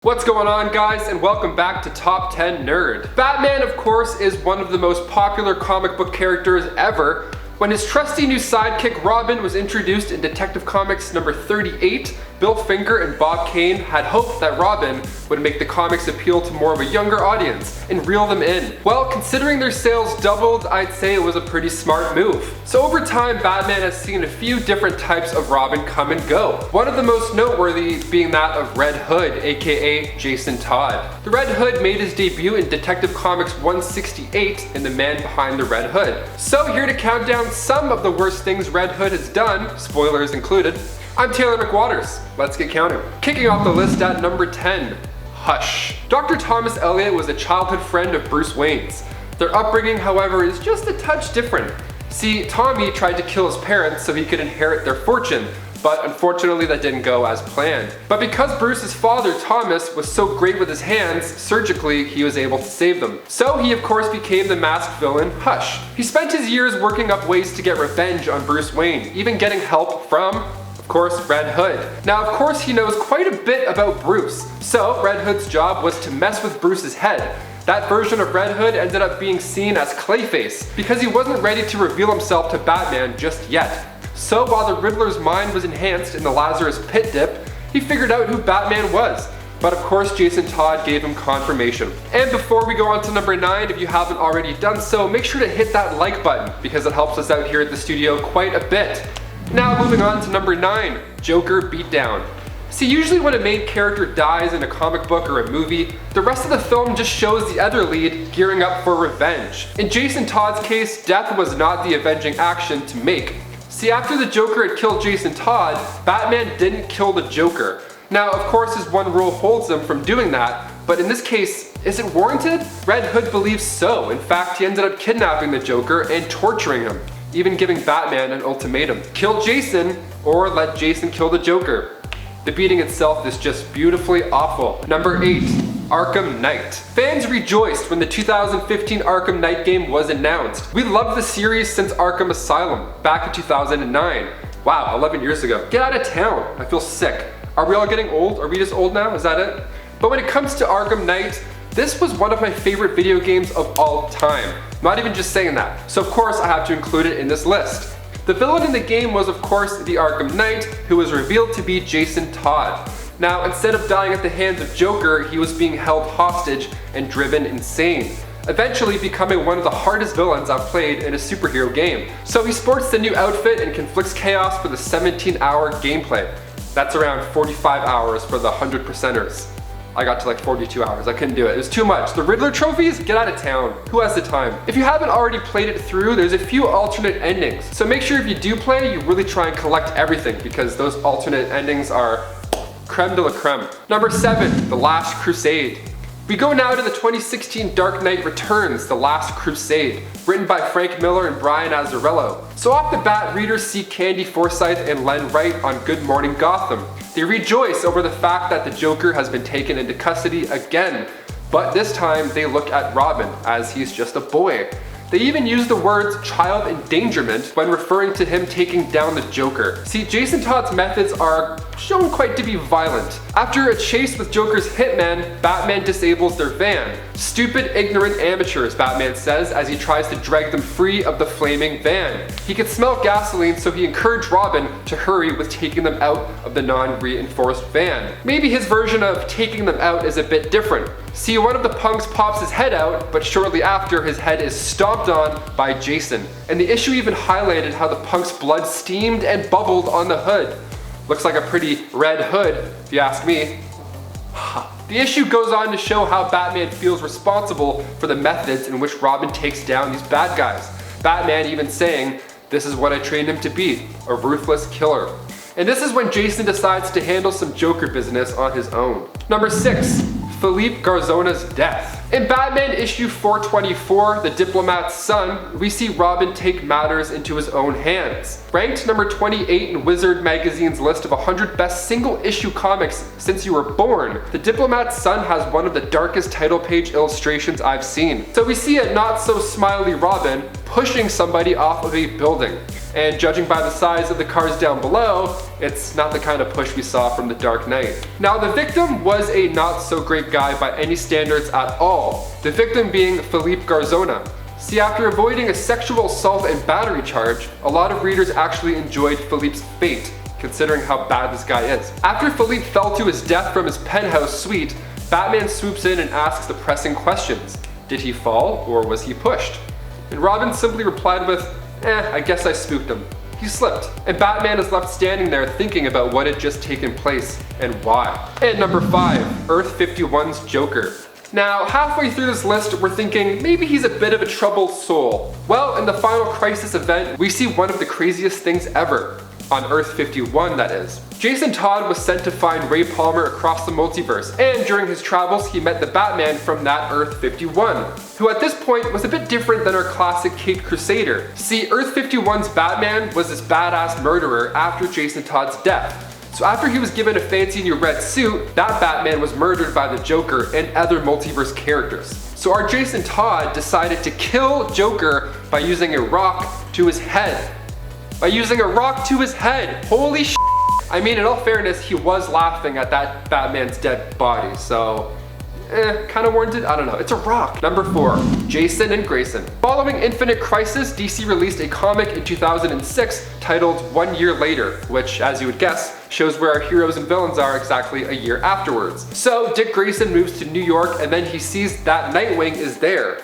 What's going on, guys, and welcome back to Top 10 Nerd. Batman, of course, is one of the most popular comic book characters ever. When his trusty new sidekick Robin was introduced in Detective Comics number 38, Bill Finger and Bob Kane had hoped that Robin would make the comics appeal to more of a younger audience and reel them in. Well, considering their sales doubled, I'd say it was a pretty smart move. So over time, Batman has seen a few different types of Robin come and go. One of the most noteworthy being that of Red Hood, aka Jason Todd. The Red Hood made his debut in Detective Comics 168 in The Man Behind the Red Hood. So here to count down some of the worst things Red Hood has done, spoilers included, I'm Taylor McWatters. Let's get counting. Kicking off the list at number 10, Hush. Dr. Thomas Elliot was a childhood friend of Bruce Wayne's. Their upbringing, however, is just a touch different. See, Tommy tried to kill his parents so he could inherit their fortune, but unfortunately that didn't go as planned. But because Bruce's father, Thomas, was so great with his hands, surgically he was able to save them. So he of course became the masked villain, Hush. He spent his years working up ways to get revenge on Bruce Wayne, even getting help from, of course, Red Hood. Now of course he knows quite a bit about Bruce, so Red Hood's job was to mess with Bruce's head. That version of Red Hood ended up being seen as Clayface, because he wasn't ready to reveal himself to Batman just yet. So while the Riddler's mind was enhanced in the Lazarus Pit dip, he figured out who Batman was. But of course Jason Todd gave him confirmation. And before we go on to number 9, if you haven't already done so, make sure to hit that like button, because it helps us out here at the studio quite a bit. Now moving on to number 9, Joker Beatdown. See, usually when a main character dies in a comic book or a movie, the rest of the film just shows the other lead gearing up for revenge. In Jason Todd's case, death was not the avenging action to make. See, after the Joker had killed Jason Todd, Batman didn't kill the Joker. Now, of course, his one rule holds him from doing that, but in this case, is it warranted? Red Hood believes so. In fact, he ended up kidnapping the Joker and torturing him, even giving Batman an ultimatum. Kill Jason, or let Jason kill the Joker. The beating itself is just beautifully awful. Number 8, Arkham Knight. Fans rejoiced when the 2015 Arkham Knight game was announced. We loved the series since Arkham Asylum, back in 2009. Wow, 11 years ago. Get out of town, I feel sick. Are we all getting old? Are we just old now? Is that it? But when it comes to Arkham Knight, this was one of my favorite video games of all time. Not even just saying that. So of course I have to include it in this list. The villain in the game was of course the Arkham Knight, who was revealed to be Jason Todd. Now, instead of dying at the hands of Joker, he was being held hostage and driven insane, eventually becoming one of the hardest villains I've played in a superhero game. So he sports the new outfit and conflicts chaos for the 17-hour gameplay. That's around 45 hours for the 100%ers. I got to like 42 hours, I couldn't do it. It was too much. The Riddler trophies? Get out of town. Who has the time? If you haven't already played it through, there's a few alternate endings. So make sure if you do play, you really try and collect everything, because those alternate endings are creme de la creme. Number 7, The Last Crusade. We go now to the 2016 Dark Knight Returns, The Last Crusade, written by Frank Miller and Brian Azzarello. So off the bat, readers see Candy Forsythe and Len Wright on Good Morning Gotham. They rejoice over the fact that the Joker has been taken into custody again, but this time they look at Robin, as he's just a boy. They even use the words child endangerment when referring to him taking down the Joker. See, Jason Todd's methods are shown quite to be violent. After a chase with Joker's hitmen, Batman disables their van. Stupid, ignorant amateurs, Batman says as he tries to drag them free of the flaming van. He could smell gasoline, so he encouraged Robin to hurry with taking them out of the non-reinforced van. Maybe his version of taking them out is a bit different. See, one of the punks pops his head out, but shortly after his head is stomped on by Jason. And the issue even highlighted how the punk's blood steamed and bubbled on the hood. Looks like a pretty red hood, if you ask me. The issue goes on to show how Batman feels responsible for the methods in which Robin takes down these bad guys. Batman even saying, "This is what I trained him to be, a ruthless killer." And this is when Jason decides to handle some Joker business on his own. Number 6, Philippe Garzona's death. In Batman issue 424, The Diplomat's Son, we see Robin take matters into his own hands. Ranked number 28 in Wizard magazine's list of 100 best single-issue comics since you were born, The Diplomat's Son has one of the darkest title page illustrations I've seen. So we see a not-so-smiley Robin pushing somebody off of a building. And judging by the size of the cars down below, it's not the kind of push we saw from The Dark Knight. Now, the victim was a not-so-great guy by any standards at all, the victim being Philippe Garzona. See, after avoiding a sexual assault and battery charge, a lot of readers actually enjoyed Philippe's fate, considering how bad this guy is. After Philippe fell to his death from his penthouse suite, Batman swoops in and asks the pressing questions. Did he fall, or was he pushed? And Robin simply replied with, I guess I spooked him. He slipped. And Batman is left standing there thinking about what had just taken place and why. And number 5, Earth 51's Joker. Now, halfway through this list, we're thinking maybe he's a bit of a troubled soul. Well, in the Final Crisis event, we see one of the craziest things ever. On Earth 51, that is. Jason Todd was sent to find Ray Palmer across the multiverse, and during his travels, he met the Batman from that Earth 51, who at this point was a bit different than our classic Caped Crusader. See, Earth 51's Batman was this badass murderer after Jason Todd's death. So after he was given a fancy new red suit, that Batman was murdered by the Joker and other multiverse characters. So our Jason Todd decided to kill Joker by using a rock to his head. Holy sh**. I mean, in all fairness, he was laughing at that Batman's dead body, so kind of warranted? I don't know. It's a rock. Number 4, Jason and Grayson. Following Infinite Crisis, DC released a comic in 2006 titled 1 Year Later, which, as you would guess, shows where our heroes and villains are exactly a year afterwards. So Dick Grayson moves to New York, and then he sees that Nightwing is there.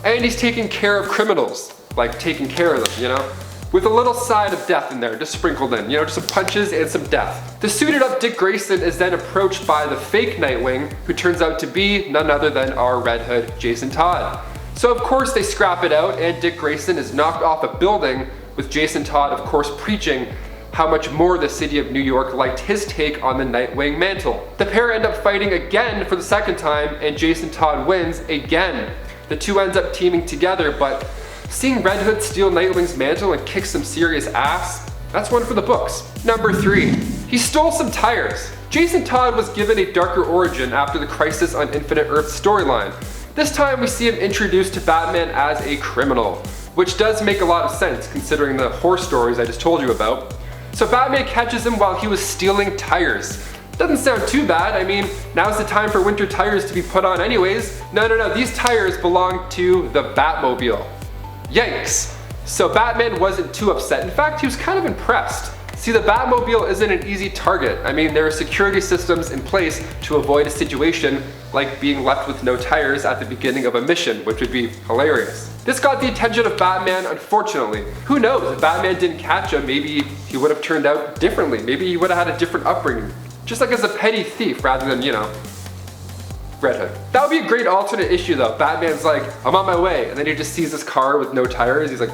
And he's taking care of criminals. Like taking care of them, you know? With a little side of death in there, just sprinkled in, you know, just some punches and some death. The suited up Dick Grayson is then approached by the fake Nightwing, who turns out to be none other than our Red Hood, Jason Todd. So of course they scrap it out, and Dick Grayson is knocked off a building, with Jason Todd of course preaching how much more the city of New York liked his take on the Nightwing mantle. The pair end up fighting again for the second time, and Jason Todd wins again. The two ends up teaming together, but seeing Red Hood steal Nightwing's mantle and kick some serious ass, that's one for the books. Number 3, he stole some tires. Jason Todd was given a darker origin after the Crisis on Infinite Earth storyline. This time we see him introduced to Batman as a criminal, which does make a lot of sense considering the horror stories I just told you about. So Batman catches him while he was stealing tires. Doesn't sound too bad. I mean, now's the time for winter tires to be put on anyways. No, these tires belong to the Batmobile. Yikes. So Batman wasn't too upset. In fact, he was kind of impressed. See, the Batmobile isn't an easy target. I mean, there are security systems in place to avoid a situation like being left with no tires at the beginning of a mission, which would be hilarious. This got the attention of Batman, unfortunately. Who knows, if Batman didn't catch him, maybe he would have turned out differently. Maybe he would have had a different upbringing. Just like as a petty thief rather than, you know, Red Hood. That would be a great alternate issue though. Batman's like, I'm on my way, and then he just sees this car with no tires. He's like,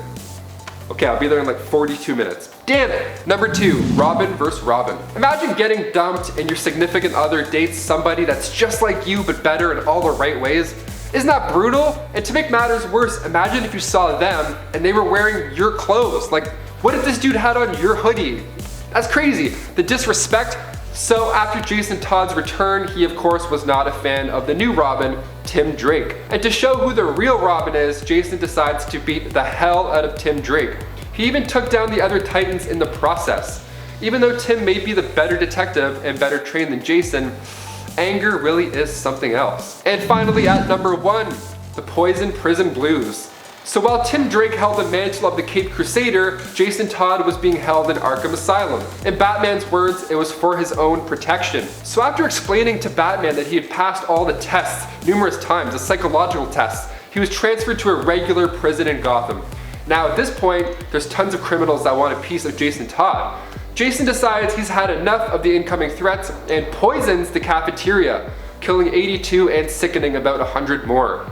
okay, I'll be there in like 42 minutes. Damn it! Number 2, Robin vs. Robin. Imagine getting dumped and your significant other dates somebody that's just like you but better in all the right ways. Isn't that brutal? And to make matters worse, imagine if you saw them and they were wearing your clothes. Like, what if this dude had on your hoodie? That's crazy. The disrespect. So after Jason Todd's return, he of course was not a fan of the new Robin, Tim Drake. And to show who the real Robin is, Jason decides to beat the hell out of Tim Drake. He even took down the other Titans in the process. Even though Tim may be the better detective and better trained than Jason, anger really is something else. And finally at number 1, the Poison Prison Blues. So while Tim Drake held the mantle of the Caped Crusader, Jason Todd was being held in Arkham Asylum. In Batman's words, it was for his own protection. So after explaining to Batman that he had passed all the tests numerous times, the psychological tests, he was transferred to a regular prison in Gotham. Now at this point, there's tons of criminals that want a piece of Jason Todd. Jason decides he's had enough of the incoming threats and poisons the cafeteria, killing 82 and sickening about 100 more.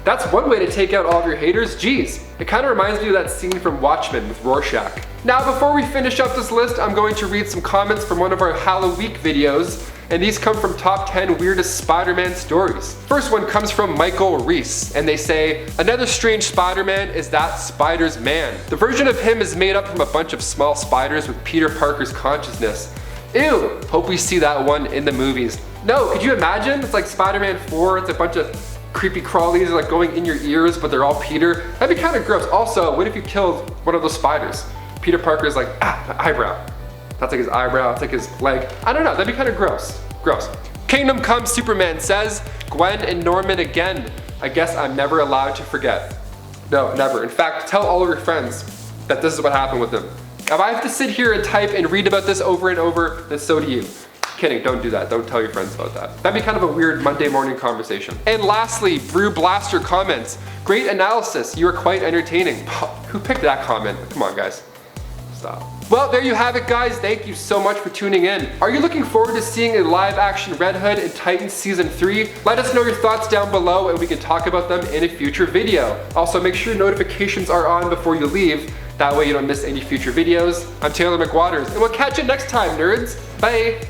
That's one way to take out all of your haters. Geez, it kind of reminds me of that scene from Watchmen with Rorschach. Now before we finish up this list, I'm going to read some comments from one of our Halloween videos. and these come from top 10 weirdest Spider-Man stories. First one comes from Michael Reese, and they say, another strange Spider-Man is that Spider's man. The version of him is made up from a bunch of small spiders with Peter Parker's consciousness. Ew, hope we see that one in the movies. No, could you imagine? It's like Spider-Man 4, it's a bunch of creepy crawlies like going in your ears, but they're all Peter. That'd be kind of gross. Also, what if you killed one of those spiders? Peter Parker's like, my eyebrow. That's like his eyebrow, it's like his leg. I don't know, that'd be kind of gross. Gross. Kingdom Come Superman says, Gwen and Norman again. I guess I'm never allowed to forget. No, never. In fact, tell all of your friends that this is what happened with them. If I have to sit here and type and read about this over and over, then so do you. Kidding, don't do that. Don't tell your friends about that. That'd be kind of a weird Monday morning conversation. And lastly, Brew Blaster comments, great analysis, you are quite entertaining. Who picked that comment? Come on, guys. Stop. Well, there you have it, guys. Thank you so much for tuning in. Are you looking forward to seeing a live action Red Hood in Titans Season 3? Let us know your thoughts down below and we can talk about them in a future video. Also, make sure notifications are on before you leave. That way you don't miss any future videos. I'm Taylor McWatters, and we'll catch you next time, nerds. Bye.